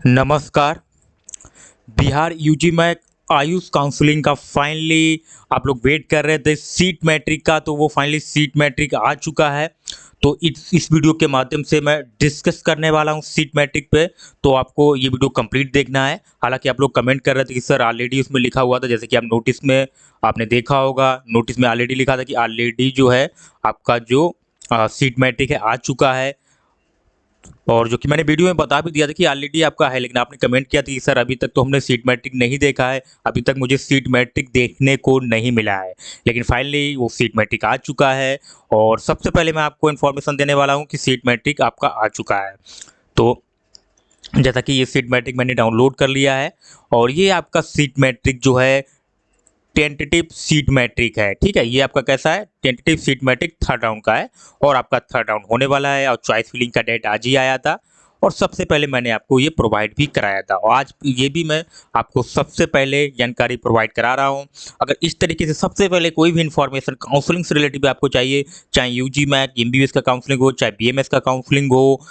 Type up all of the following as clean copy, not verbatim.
नमस्कार। बिहार यूजी में आयुष काउंसलिंग का फाइनली आप लोग वेट कर रहे थे सीट मैट्रिक का, तो वो फाइनली सीट मैट्रिक आ चुका है। तो इस वीडियो के माध्यम से मैं डिस्कस करने वाला हूँ सीट मैट्रिक पे। तो आपको ये वीडियो कंप्लीट देखना है। हालांकि आप लोग कमेंट कर रहे थे कि सर ऑलरेडी उसमें लिखा हुआ था, जैसे कि आप नोटिस में आपने देखा होगा, नोटिस में ऑलरेडी लिखा था कि ऑलरेडी जो है आपका जो सीट मैट्रिक है आ चुका है। और जो कि मैंने वीडियो में बता भी दिया था कि ऑलरेडी आपका है, लेकिन आपने कमेंट किया था कि सर अभी तक तो हमने सीट मैट्रिक नहीं देखा है, अभी तक मुझे सीट मैट्रिक देखने को नहीं मिला है। लेकिन फाइनली वो सीट मैट्रिक आ चुका है। और सबसे पहले मैं आपको इन्फॉर्मेशन देने वाला हूँ कि सीट मैट्रिक आपका आ चुका है। तो जैसा कि ये सीट मैट्रिक मैंने डाउनलोड कर लिया है, और ये आपका सीट मैट्रिक जो है टेंटेटिव सीट मैट्रिक है। ठीक है, ये आपका कैसा है, tentative seat matrix third round का है, और आपका थर्ड राउंड होने वाला है। और चॉइस फिलिंग का डेट आज ही आया था, और सबसे पहले मैंने आपको ये प्रोवाइड भी कराया था, और आज ये भी मैं आपको सबसे पहले जानकारी प्रोवाइड करा रहा हूँ। अगर इस तरीके से सबसे पहले कोई भी इन्फॉर्मेशन काउंसलिंग से रिलेटेड आपको चाहिए, चाहे यूजी मैक एमबीबीएस का काउंसलिंग हो, चाहे बीएमएस का काउंसलिंग हो,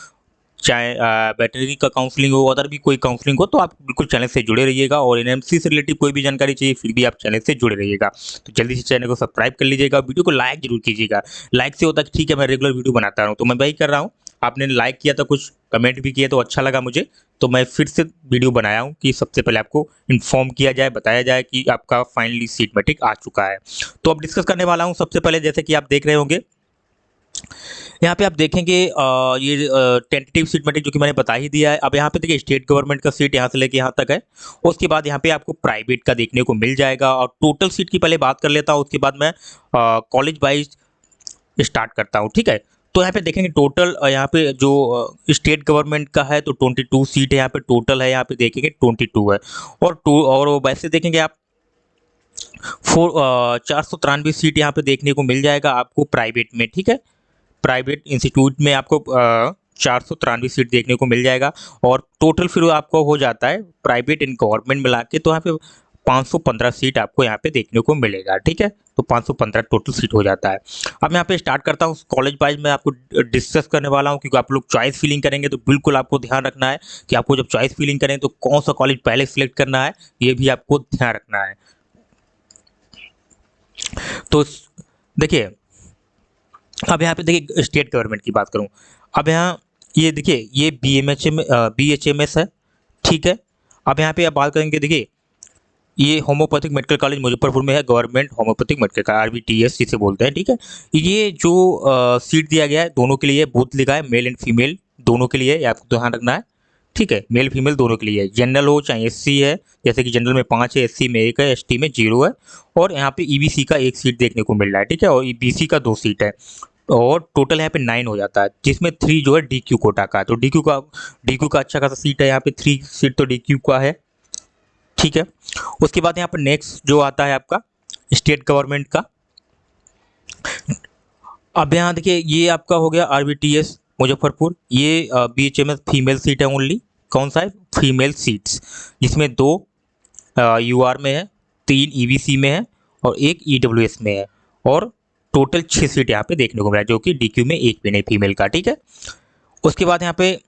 चाहे वेटरनरी का काउंसलिंग हो, अदर भी कोई काउंसलिंग हो, तो आप बिल्कुल चैनल से जुड़े रहिएगा। और एनएमसी से रिलेटेड कोई भी जानकारी चाहिए फिर भी आप चैनल से जुड़े रहिएगा। तो जल्दी से चैनल को सब्सक्राइब कर लीजिएगा, वीडियो को लाइक जरूर कीजिएगा। लाइक से होता है कि ठीक है मैं रेगुलर वीडियो बनाता रहूँ, तो मैं वही कर रहा हूँ। आपने लाइक किया था, कुछ कमेंट भी किए, तो अच्छा लगा मुझे, तो मैं फिर से वीडियो बनाया हूँ कि सबसे पहले आपको इन्फॉर्म किया जाए, बताया जाए कि आपका फाइनली सीट मैट्रिक आ चुका है। तो अब डिस्कस करने वाला हूँ। सबसे पहले जैसे कि आप देख रहे होंगे, यहाँ पे आप देखेंगे ये टेंटेटिव सीट मैट्रिक जो कि मैंने बता ही दिया है। अब यहाँ पे देखिए स्टेट गवर्नमेंट का सीट यहाँ से लेके यहाँ तक है। उसके बाद यहाँ पे आपको प्राइवेट का देखने को मिल जाएगा। और टोटल सीट की पहले बात कर लेता हूँ, उसके बाद मैं कॉलेज वाइज स्टार्ट करता हूँ। ठीक है, तो यहाँ पे देखेंगे टोटल यहाँ पे जो स्टेट गवर्नमेंट का है तो 22 सीट है यहाँ पे टोटल है, यहाँ पे देखेंगे 22 है। और वैसे देखेंगे आप 493 सीट यहाँ पे देखने को मिल जाएगा आपको प्राइवेट में। ठीक है, प्राइवेट इंस्टीट्यूट में आपको 493 सीट देखने को मिल जाएगा। और टोटल फिर आपको हो जाता है प्राइवेट एंड गवर्नमेंट मिला के, तो यहाँ पे 515 सीट आपको यहाँ पे देखने को मिलेगा। ठीक है, तो 515 टोटल सीट हो जाता है। अब मैं यहाँ पे स्टार्ट करता हूँ कॉलेज वाइज में आपको डिस्कस करने वाला हूँ, क्योंकि आप लोग चॉइस फिलिंग करेंगे तो बिल्कुल आपको ध्यान रखना है कि आपको जब चॉइस फिलिंग करें तो कौन सा कॉलेज पहले सिलेक्ट करना है, ये भी आपको ध्यान रखना है। तो देखिए, अब यहाँ पे देखिए स्टेट गवर्नमेंट की बात करूँ, अब यहाँ ये देखिए ये BHMS है। ठीक है, अब यहाँ पे आप बात करेंगे, देखिए ये होम्योपैथिक मेडिकल कॉलेज मुजफ्फरपुर में है, गवर्नमेंट होम्योपैथिक मेडिकल का RVTS जिसे बोलते हैं। ठीक है, ये जो सीट दिया गया है दोनों के लिए, बूथ लिखा है मेल एंड फीमेल दोनों के लिए, ये आपको ध्यान रखना है। ठीक है, मेल फीमेल दोनों के लिए, जनरल हो चाहे SC है, जैसे कि जनरल में 5 है, SC में 1 है, ST में 0 है। और यहाँ पे EBC का 1 सीट देखने को मिल रहा है। ठीक है, और BC का 2 सीट है। और टोटल यहाँ पे 9 हो जाता है, जिसमें 3 जो है DQ कोटा का है। तो DQ का अच्छा खासा सीट है, यहाँ पे 3 सीट तो DQ का है। ठीक है, उसके बाद यहाँ पर नेक्स्ट जो आता है आपका स्टेट गवर्नमेंट का। अब यहाँ देखिए ये आपका हो गया RVTS मुजफ्फरपुर, ये BHMS फीमेल सीट है ओनली। कौन सा है, फीमेल सीट्स, जिसमें 2 UR में है, 3 EBC में है, और 1 EWS में है। और टोटल 6 सीट यहाँ पे देखने को मिला है, जो कि DQ में 1 भी नहीं फीमेल का। ठीक है, उसके बाद यहाँ पे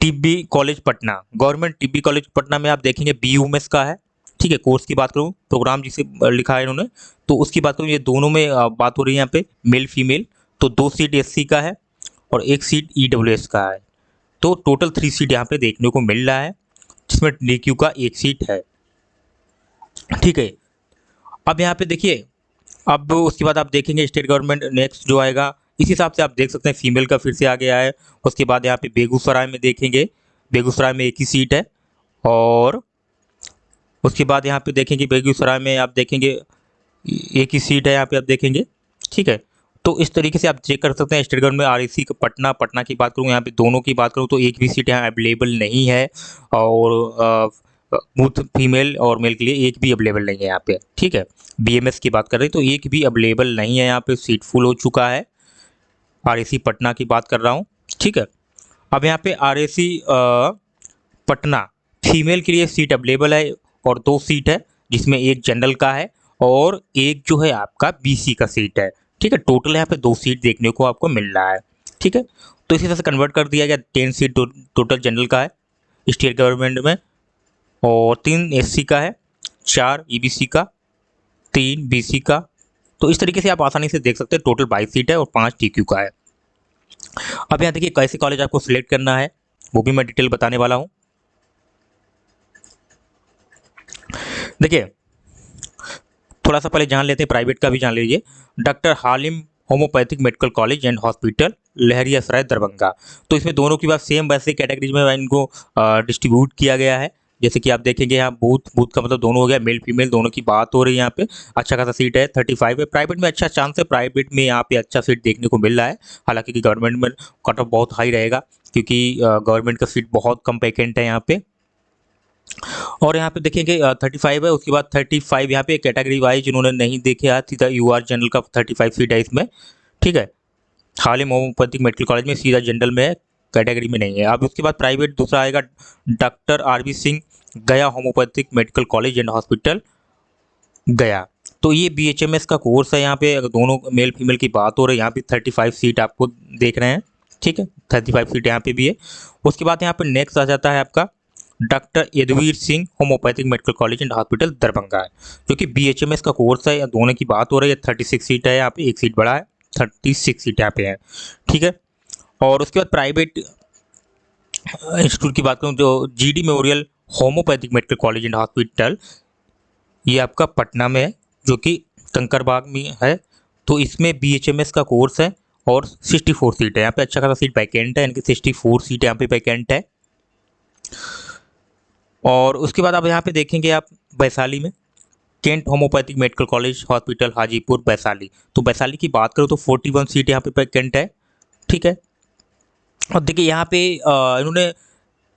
Tibbi college Patna, government Tibbi college Patna में आप देखेंगे BUMS का है। ठीक है, कोर्स की बात करूँ, प्रोग्राम जिसे लिखा है इन्होंने, तो उसकी बात करूँ, ये दोनों में बात हो रही है यहाँ पे मेल फीमेल। तो 2 सीट SC का है, और 1 सीट EWS का है। तो टोटल 3 सीट यहाँ पे देखने को मिल रहा है, जिसमें DQ का 1 सीट है। ठीक है, अब यहाँ पे देखिए, अब उसके बाद आप देखेंगे स्टेट गवर्नमेंट नेक्स्ट जो आएगा, इस हिसाब से आप देख सकते हैं फीमेल का फिर से आ गया है। उसके बाद यहाँ पे बेगूसराय में देखेंगे, बेगूसराय में 1 ही सीट है। और उसके बाद यहाँ पे देखेंगे बेगूसराय में आप देखेंगे 1 ही सीट है, यहाँ पे आप देखेंगे। ठीक है, तो इस तरीके से आप चेक कर सकते हैं। स्टेट गवर्नमेंट REC का पटना की बात करूँ, यहाँ पे दोनों की बात करूँ तो 1 भी सीट यहाँ अवेलेबल नहीं है। और बूथ फीमेल और मेल के लिए 1 भी अवेलेबल नहीं है यहाँ पे। ठीक है, BMS की बात कर रहे हैं तो 1 भी अवेलेबल नहीं है यहाँ पे, सीट फुल हो चुका है। REC पटना की बात कर रहा हूँ। ठीक है, अब यहाँ पे REC पटना फीमेल के लिए सीट अवेलेबल है, और 2 सीट है, जिसमें 1 जनरल का है, और 1 जो है आपका BC का सीट है। ठीक है, टोटल यहाँ पे 2 सीट देखने को आपको मिल रहा है। ठीक है, तो इसी तरह से कन्वर्ट कर दिया गया, 10 सीट टोटल जनरल का है, स्टेट गवर्नमेंट में, और 3 एससी का है, 4 ईबीसी का, 3 बीसी का। तो इस तरीके से आप आसानी से देख सकते हैं टोटल 22 सीट है और 5 टीक्यू का है। अब यहाँ देखिए कैसे कॉलेज आपको सिलेक्ट करना है वो भी मैं डिटेल बताने वाला हूँ। देखिए थोड़ा सा पहले जान लेते हैं, प्राइवेट का भी जान लीजिए। Doctor Halim homeopathic medical college and hospital, Laheriasarai, Darbhanga. तो इसमें दोनों की बात सेम वैसे कैटेगरीज में इनको डिस्ट्रीब्यूट किया गया है। जैसे कि आप देखेंगे यहाँ बूथ बूथ का मतलब दोनों हो गया, मेल फीमेल दोनों की बात हो रही है यहाँ पे। अच्छा खासा सीट है, 35 है। प्राइवेट में अच्छा चांस है, प्राइवेट में यहाँ पे अच्छा सीट देखने को मिल रहा है। हालांकि गवर्नमेंट में कट ऑफ बहुत हाई रहेगा, क्योंकि गवर्नमेंट का सीट बहुत कम वैकेंट है यहाँ पे। और यहाँ पे देखेंगे 35 है, उसके बाद 35 यहाँ पे कैटेगरी वाइज जिन्होंने नहीं देखे आज सीधा यूआर जनरल का 35 सीट है इसमें, ठीक है। हालिम होम्योपैथिक मेडिकल कॉलेज में सीधा जनरल में है, कैटेगरी में नहीं है। अब उसके बाद प्राइवेट दूसरा आएगा डॉक्टर आरबी सिंह गया homeopathic medical college and hospital, गया। तो ये बीएचएमएस का कोर्स है। यहाँ पे अगर दोनों मेल फीमेल की बात हो रही है, यहाँ पे 35 सीट आपको देख रहे हैं, ठीक है। 35 सीट यहाँ पे भी है। उसके बाद यहाँ पे नेक्स्ट आ जाता है आपका doctor Yaduveer Singh homoeopathic medical college and hospital, Darbhanga है, जो कि बीएचएमएस का कोर्स है। दोनों की बात हो रही है, 36 सीट है यहाँ पे, एक सीट बड़ा है, 36 सीट यहाँ पे है, ठीक है। और उसके बाद प्राइवेट इंस्टीट्यूट की बात करूँ जो GD memorial homeopathic medical college and hospital, ये आपका पटना में है, जो कि कंकरबाग में है। तो इसमें बीएचएमएस का कोर्स है और 64 सीट है यहाँ पे, अच्छा खासा सीट वैकेंट है, इनकी 64 सीट यहाँ पे वैकेंट है। और उसके बाद आप यहाँ पे देखेंगे आप वैशाली में Kent homeopathic medical college hospital Hajipur, Vaishali. तो वैशाली की बात करो तो 41 सीट यहाँ पे वैकेंट है, ठीक है। और देखिए यहाँ पे इन्होंने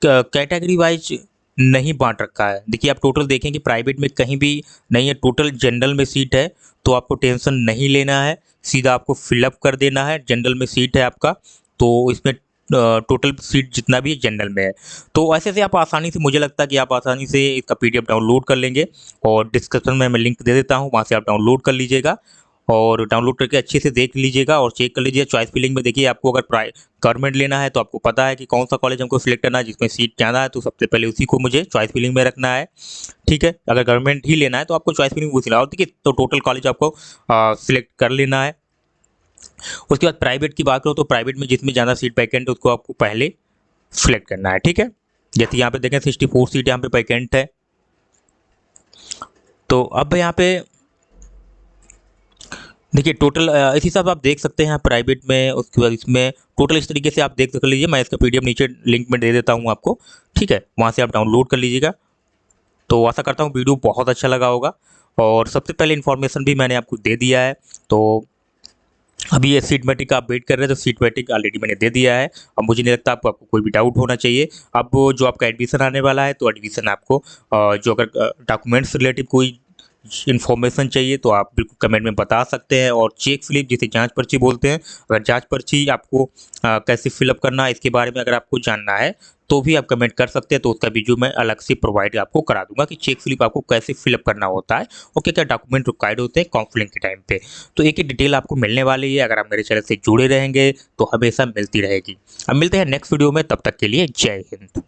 कैटेगरी वाइज नहीं बांट रखा है। देखिए आप टोटल देखेंगे प्राइवेट में कहीं भी नहीं है, टोटल जनरल में सीट है, तो आपको टेंशन नहीं लेना है, सीधा आपको फिलअप कर देना है। जनरल में सीट है आपका, तो इसमें टोटल सीट जितना भी है जनरल में है। तो ऐसे से आप आसानी से, मुझे लगता है कि आप आसानी से इसका पीडीएफ डाउनलोड कर लेंगे, और डिस्क्रिप्शन में मैं लिंक दे देता हूँ, वहाँ से आप डाउनलोड कर लीजिएगा और डाउनलोड करके अच्छे से देख लीजिएगा और चेक कर लीजिए। चॉइस फिलिंग में देखिए आपको अगर गवर्नमेंट लेना है तो आपको पता है कि कौन सा कॉलेज हमको सिलेक्ट करना है, जिसमें सीट ज़्यादा है तो सबसे पहले उसी को मुझे चॉइस फिलिंग में रखना है, ठीक है। अगर गवर्नमेंट ही लेना है तो आपको चॉइस फिलिंग उसी और देखिए, तो टोटल कॉलेज आपको सिलेक्ट कर लेना है। उसके बाद प्राइवेट की बात करो तो प्राइवेट में जिसमें ज़्यादा सीट वैकेंट है उसको आपको पहले सिलेक्ट करना है, ठीक है। जैसे यहाँ पे देखें 64 सीट यहाँ पे वैकेंट है। तो अब यहाँ पे देखिए टोटल इस हिसाब से आप देख सकते हैं प्राइवेट में। उसके बाद इसमें टोटल इस तरीके से आप देख कर लीजिए, मैं इसका पीडीएफ नीचे लिंक में दे देता हूँ आपको, ठीक है, वहाँ से आप डाउनलोड कर लीजिएगा। तो आशा करता हूँ वीडियो बहुत अच्छा लगा होगा, और सबसे पहले इन्फॉर्मेशन भी मैंने आपको दे दिया है। तो अभी ये सीट मैट्रिक का आप वेट कर रहे हैं, तो सीट मैट्रिक ऑलरेडी मैंने दे दिया है। अब मुझे नहीं लगता आपको कोई भी डाउट होना चाहिए। अब जो आपका एडमिशन आने वाला है, तो एडमिशन आपको जो अगर डॉक्यूमेंट्स रिलेटिव कोई इन्फॉर्मेशन चाहिए तो आप बिल्कुल कमेंट में बता सकते हैं। और चेक स्लिप जिसे जांच पर्ची बोलते हैं, अगर जांच पर्ची आपको कैसे फिलअप करना है इसके बारे में अगर आपको जानना है तो भी आप कमेंट कर सकते हैं, तो उसका वीडियो मैं अलग से प्रोवाइड आपको करा दूंगा कि चेक स्लिप आपको कैसे फिलअप करना होता है और क्या क्या डॉक्यूमेंट रिक्वायर्ड होते हैं काउंसलिंग के टाइम पे। तो एक ही डिटेल आपको मिलने वाली है अगर आप मेरे चैनल से जुड़े रहेंगे, तो हमेशा मिलती रहेगी। अब मिलते हैं नेक्स्ट वीडियो में, तब तक के लिए जय हिंद।